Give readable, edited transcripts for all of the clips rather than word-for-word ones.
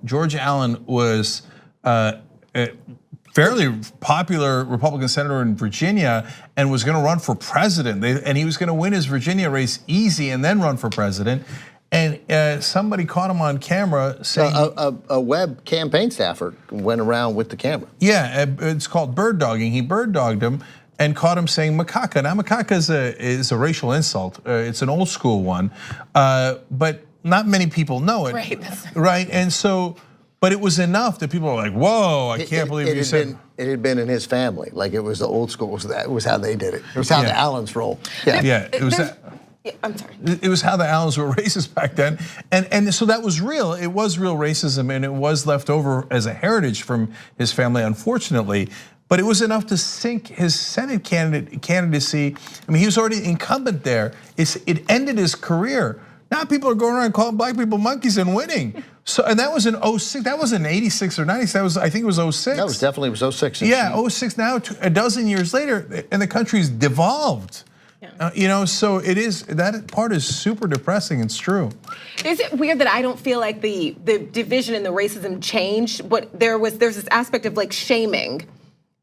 George Allen was a fairly popular Republican senator in Virginia and was going to run for president. And he was going to win his Virginia race easy and then run for president. And somebody caught him on camera saying a web campaign staffer went around with the camera. Yeah, it's called bird dogging. He bird dogged him and caught him saying macaca. Now macaca is a racial insult. It's an old school one, but not many people know it. Right. And so, but it was enough that people were like, "Whoa, I can't believe you said." It had been in his family, like it was the old school. It was how they did it. It was how the Allens roll. Yeah, it was. I'm sorry. It was how the Allens were racist back then, and so that was real. It was real racism, and it was left over as a heritage from his family, unfortunately. But it was enough to sink his Senate candidacy. I mean, he was already incumbent there. It ended his career. Now people are going around calling black people monkeys and winning. So, and that was in 06. That wasn't 86 or 96. That was, I think it was 06. That was definitely 06. Yeah, 06. Now a dozen years later, and the country's devolved. So it is, that part is super depressing. It's true. Is it weird that I don't feel like the division and the racism changed, but there's this aspect of like shaming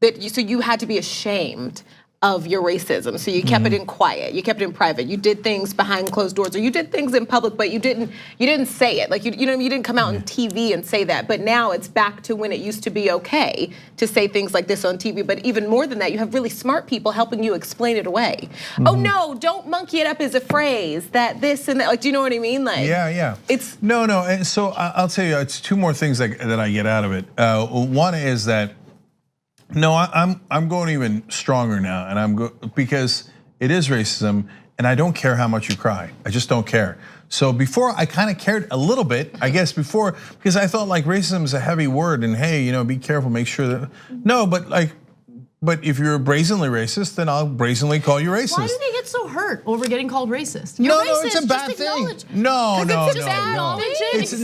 that so you had to be ashamed of your racism, so you kept it in quiet, you kept it in private, you did things behind closed doors, or you did things in public, but you didn't say it. Like you didn't come out on TV and say that. But now it's back to when it used to be okay to say things like this on TV. But even more than that, you have really smart people helping you explain it away. Oh no, don't monkey it up as a phrase. That this and that. Like, do you know what I mean? Like, yeah. It's no. And so I'll tell you, it's two more things that I get out of it. One is that. No, I'm going even stronger now, and because it is racism, and I don't care how much you cry. I just don't care. So before I kind of cared a little bit, I guess before, because I thought like racism is a heavy word, and hey, be careful, make sure that no, but if you're brazenly racist, then I'll brazenly call you racist. Why do they get so hurt over getting called racist? No, racist, it's a bad thing. No. It's a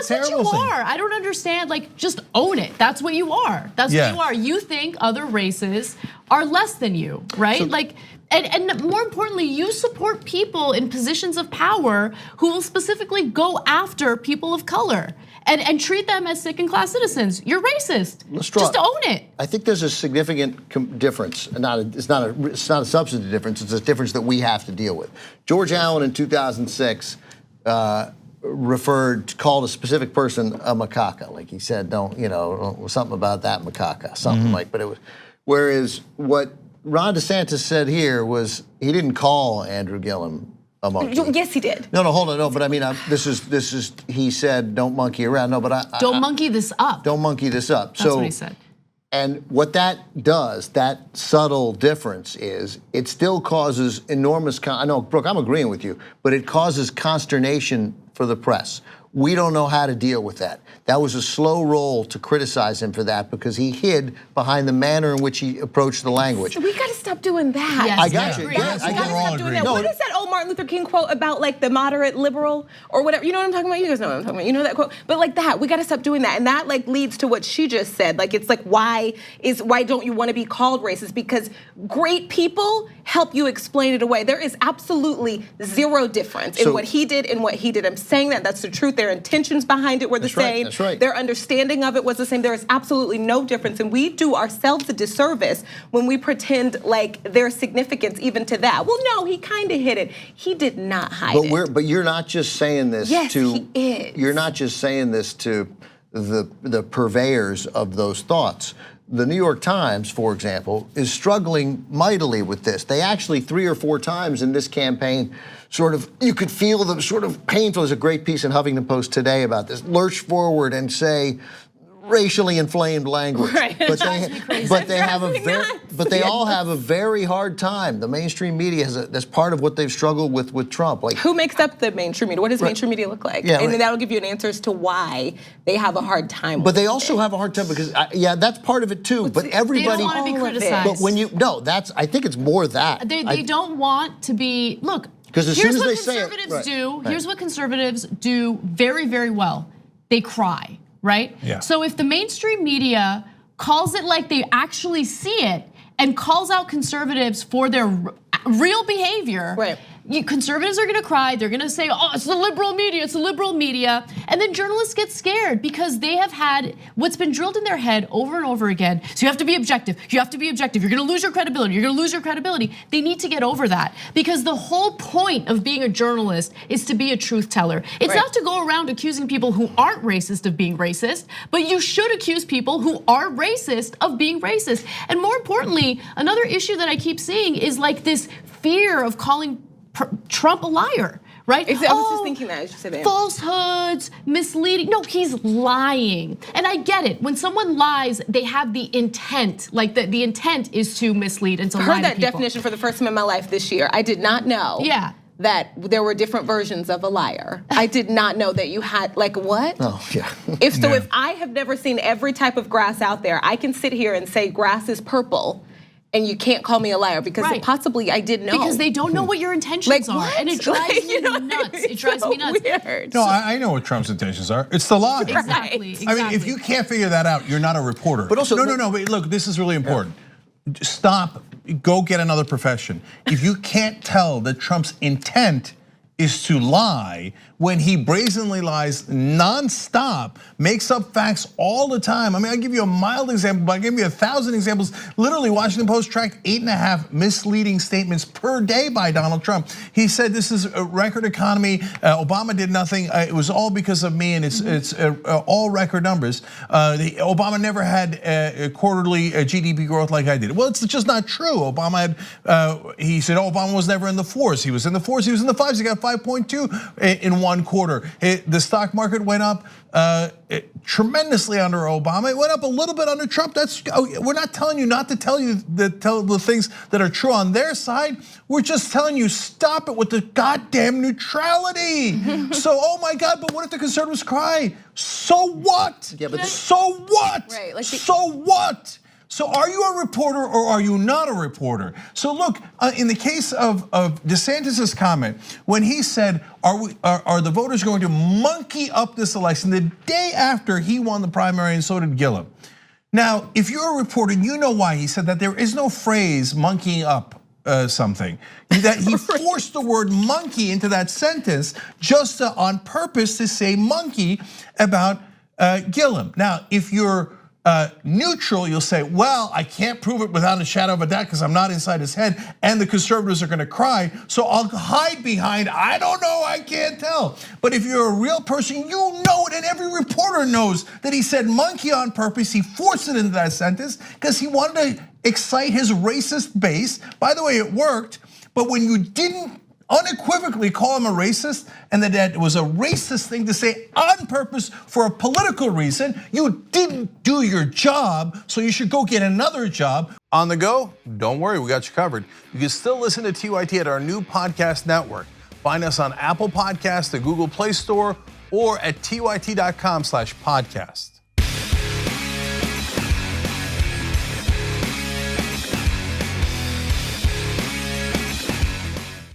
terrible thing. I don't understand. Like, just own it. That's what you are. That's what you are. You think other races are less than you, right? So, and more importantly, you support people in positions of power who will specifically go after people of color and treat them as second-class citizens. You're racist. Just own it. I think there's a significant difference. It's not a substantive difference. It's a difference that we have to deal with. George Allen in 2006 called a specific person a macaca. Like he said, something about that macaca, something like. But it was. Whereas what Ron DeSantis said here was he didn't call Andrew Gillum a monkey. Yes, he did. No, hold on, no. But I mean, this is. He said, "Don't monkey around." No, but don't monkey this up. Don't monkey this up. That's what he said. And what that does, that subtle difference is, it still causes enormous. I know, Brooke, I'm agreeing with you, but it causes consternation for the press. We don't know how to deal with that. That was a slow roll to criticize him for that because he hid behind the manner in which he approached the language. We gotta stop doing that. Yes, I got you. Yes, we gotta stop doing that. No, what is that old Martin Luther King quote about like the moderate liberal or whatever? You know what I'm talking about? You guys know what I'm talking about. You know that quote? But like that, we gotta stop doing that. And that like leads to what she just said. Like it's like why don't you want to be called racist? Because great people help you explain it away. There is absolutely zero difference in what he did and what he did. I'm saying that's the truth. Their intentions behind it were the same. That's right. Their understanding of it was the same. There is absolutely no difference. And we do ourselves a disservice when we pretend like there's significance even to that. Well, no, he kind of hid it. He did not hide it. But you're not just saying this he is. You're not just saying this to the purveyors of those thoughts. The New York Times, for example, is struggling mightily with this. They actually 3 or 4 times in this campaign you could feel the sort of painful. There's a great piece in Huffington Post today about this. Lurch forward and say racially inflamed language. Right. But they all have a very hard time. The mainstream media that's part of what they've struggled with Trump. Like who makes up the mainstream media? What does mainstream media look like? Yeah, and then that'll give you an answer as to why they have a hard time. But they also have a hard time because that's part of it too. But everybody they don't want to be criticized. But I think it's more that they don't want to be. Look, because as soon as they say here's what conservatives do very, very well. They cry. Right? Yeah. So if the mainstream media calls it like they actually see it and calls out conservatives for their real behavior, conservatives are gonna cry, they're gonna say, oh, it's the liberal media, it's the liberal media. And then journalists get scared because they have had what's been drilled in their head over and over again. So you have to be objective, you have to be objective, you're gonna lose your credibility, you're gonna lose your credibility. They need to get over that because the whole point of being a journalist is to be a truth teller. It's not to go around accusing people who aren't racist of being racist, but you should accuse people who are racist of being racist. And more importantly, another issue that I keep seeing is like this fear of calling Trump a liar, right? I was just thinking that as you said that. Falsehoods, misleading. No, he's lying. And I get it. When someone lies, they have the intent. Like the intent is to mislead and to lie to people. I heard that definition for the first time in my life this year. I did not know. Yeah. That there were different versions of a liar. I did not know that you had, like, what? Oh, yeah. If I have never seen every type of grass out there, I can sit here and say grass is purple, and you can't call me a liar because possibly I did know. Because they don't know what your intentions are, what? and it drives me nuts. It drives me nuts. Weird. No, I know what Trump's intentions are. It's the lie. Exactly. I mean, if you can't figure that out, you're not a reporter. But also, no. But look, this is really important. Stop. Go get another profession. If you can't tell that Trump's intent is to lie when he brazenly lies nonstop, makes up facts all the time. I mean, I'll give you a mild example, but I'll give you 1,000 examples. Literally, Washington Post tracked 8.5 misleading statements per day by Donald Trump. He said this is a record economy. Obama did nothing. It was all because of me, and it's all record numbers. Obama never had a quarterly GDP growth like I did. Well, it's just not true. Obama had. He said Obama was never in the fours. He was in the fours. He was in the fives. He got 5.2 in one quarter. The stock market went up tremendously under Obama. It went up a little bit under Trump. We're not telling you not to tell the things that are true on their side. We're just telling you stop it with the goddamn neutrality. So, oh my God, but what if the conservatives cry? So what? Yeah, but so what? Right, like so what? So are you a reporter or are you not a reporter? So look, in the case of DeSantis's comment, when he said, are the voters going to monkey up this election the day after he won the primary and so did Gillum? Now, if you're a reporter, you know why he said that. There is no phrase monkeying up something. That he forced the word monkey into that sentence just on purpose to say monkey about Gillum. Now, if you're neutral, you'll say, well, I can't prove it without a shadow of a doubt because I'm not inside his head and the conservatives are gonna cry. So I'll hide behind, I don't know, I can't tell. But if you're a real person, you know it, and every reporter knows that he said monkey on purpose. He forced it into that sentence because he wanted to excite his racist base. By the way, it worked, but when you didn't unequivocally call him a racist and that it was a racist thing to say on purpose for a political reason, you didn't do your job, so you should go get another job. On the go? Don't worry, we got you covered. You can still listen to TYT at our new podcast network. Find us on Apple Podcasts, the Google Play Store, or at tyt.com/podcast.